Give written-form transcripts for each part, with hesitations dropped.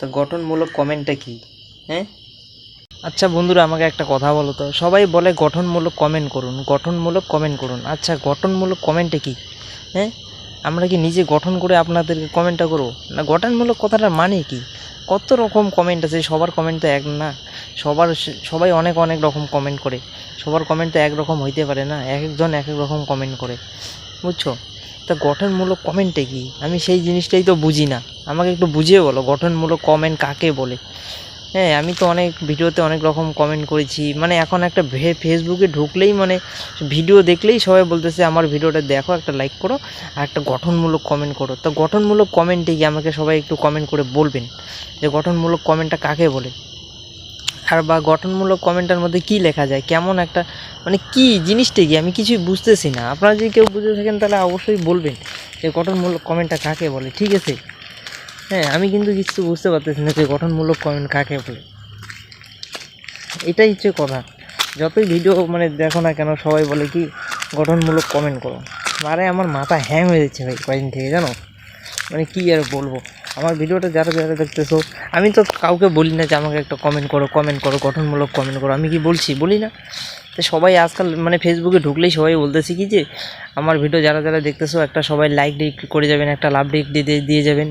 তো গঠনমূলক কমেন্টটা কি? হ্যাঁ, আচ্ছা বন্ধুরা, আমাকে একটা কথা বলো তো। সবাই বলে গঠনমূলক কমেন্ট করুন, গঠনমূলক কমেন্ট করুন। আচ্ছা, গঠনমূলক কমেন্টটা কি? হ্যাঁ, আমরা কি নিজে গঠন করে আপনাদেরকে কমেন্টটা করবো? না, গঠনমূলক কথাটার মানে কি? কত রকম কমেন্ট আছে, সবার কমেন্ট তো এক না। সবাই অনেক অনেক রকম কমেন্ট করে। সবার কমেন্ট তো একরকম হইতে পারে না, এক একজন এক এক রকম কমেন্ট করে, বুঝছো? তা গঠনমূলক কমেন্টটা কি? আমি সেই জিনিসটাই তো বুঝি না। আমাকে একটু বুঝিয়ে বলো গঠনমূলক কমেন্ট কাকে বলে। হ্যাঁ, আমি তো অনেক ভিডিওতে অনেক রকম কমেন্ট করেছি। মানে এখন একটা ফেসবুকে ঢুকলেই মানে ভিডিও দেখলেই সবাই বলতেছে আমার ভিডিওটা দেখো, একটা লাইক করো আর একটা গঠনমূলক কমেন্ট করো। তো গঠনমূলক কমেন্টে কি আমাকে সবাই একটু কমেন্ট করে বলবেন যে গঠনমূলক কমেন্টটা কাকে বলে? আর বা গঠনমূলক কমেন্টের মধ্যে কি লেখা যায়, কেমন একটা মানে কি জিনিসটা কি আমি কিছুই বুঝতেছি না। আপনারা যদি কেউ বুঝে থাকেন তাহলে অবশ্যই বলবেন যে গঠনমূলক কমেন্টটা কাকে বলে, ঠিক আছে? হ্যাঁ, আমি কিন্তু কিছু বুঝতে পারতেছি না যে গঠনমূলক কমেন্ট কাকে বলে। এটাই হচ্ছে কথা। যতই ভিডিও মানে দেখো না কেন সবাই বলে কি গঠনমূলক কমেন্ট করো। আরে আমার মাথা হ্যাং হয়ে যাচ্ছে ভাই কয়েকদিন থেকে, জানো? মানে কি আর বলবো। আমার ভিডিওটা যারা যারা দেখতেছো, আমি তো কাউকে বলি না যে আমাকে একটা কমেন্ট করো, কমেন্ট করো, গঠনমূলক কমেন্ট করো। আমি কি বলছি? বলি না। তো সবাই আজকাল মানে ফেসবুকে ঢুকলেই সবাই বলতেছি কি যে আমার ভিডিও যারা যারা দেখতেছো একটা সবাই লাইক করে যাবেন, একটা লাভ দিয়ে যাবেন,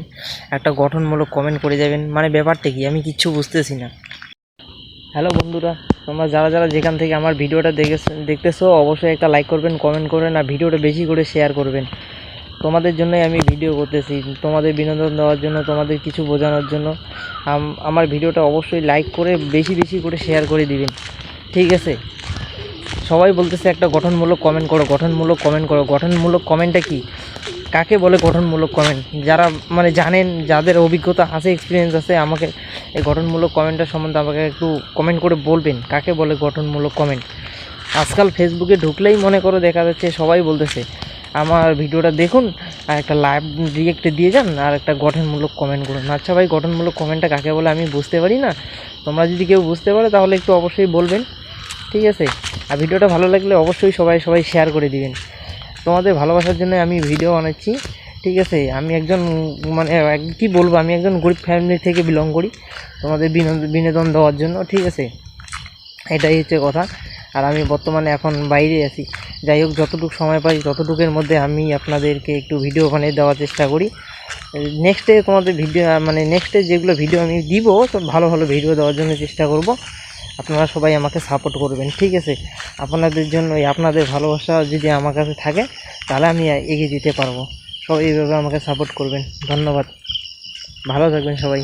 একটা গঠনমূলক কমেন্ট করে যাবেন। মানে ব্যাপারটা কি আমি কিচ্ছু বুঝতেছি না। হ্যালো বন্ধুরা, তোমরা যারা যারা যেখান থেকে আমার ভিডিওটা দেখতেছো অবশ্যই একটা লাইক করবেন, কমেন্ট করবেন আর ভিডিওটা বেশি করে শেয়ার করবেন। তোমাদের জন্যই আমি ভিডিও করতেছি, তোমাদের বিনোদন দেওয়ার জন্য, তোমাদের কিছু বোঝানোর জন্য। আমার ভিডিওটা অবশ্যই লাইক করে বেশি বেশি করে শেয়ার করে দিবেন, ঠিক আছে? সবাই বলতেছে একটা গঠনমূলক কমেন্ট করো, গঠনমূলক কমেন্ট করো। গঠনমূলক কমেন্টটা কি? কাকে বলে গঠনমূলক কমেন্ট? যারা মানে জানেন, যাদের অভিজ্ঞতা আছে, এক্সপিরিয়েন্স আছে, আমাকে এই গঠনমূলক কমেন্টের সম্বন্ধে আমাকে একটু কমেন্ট করে বলবেন কাকে বলে গঠনমূলক কমেন্ট। আজকাল ফেসবুকে ঢুকলেই মনে করো দেখা যাচ্ছে সবাই বলতেছে আমার ভিডিওটা দেখুন আর একটা লাইভ রিয়েক্ট দিয়ে যান আর একটা গঠনমূলক কমেন্ট করুন। আচ্ছা ভাই, গঠনমূলক কমেন্টটা কাকে বলে আমি বুঝতে পারি না। তোমরা যদি কেউ বুঝতে পারো তাহলে একটু অবশ্যই বলবেন, ঠিক আছে? আর ভিডিওটা ভালো লাগলে অবশ্যই সবাই শেয়ার করে দিবেন। তোমাদের ভালোবাসার জন্য আমি ভিডিও বানাচ্ছি, ঠিক আছে? আমি একজন মানে কী বলবো, আমি একজন গরিব ফ্যামিলি থেকে বিলং করি, তোমাদের বিনোদন দেওয়ার জন্য, ঠিক আছে? এটাই হচ্ছে কথা। আর আমি বর্তমানে এখন বাইরে আছি। যাই হোক, যতটুকু সময় পাই ততটুকুর মধ্যে আমি আপনাদেরকে একটু ভিডিও বানিয়ে দেওয়ার চেষ্টা করি। নেক্সটে তোমাদের ভিডিও মানে নেক্সটে যেগুলো ভিডিও আমি দিব, তো ভালো ভালো ভিডিও দেওয়ার জন্য চেষ্টা করব। আপনারা সবাই আমাকে সাপোর্ট করবেন, ঠিক আছে? আপনাদের জন্য আপনাদের ভালোবাসা যদি আমার কাছে থাকে তাহলে আমি এগিয়ে যেতে পারবো। সবাই এইভাবে আমাকে সাপোর্ট করবেন। ধন্যবাদ, ভালো থাকবেন সবাই।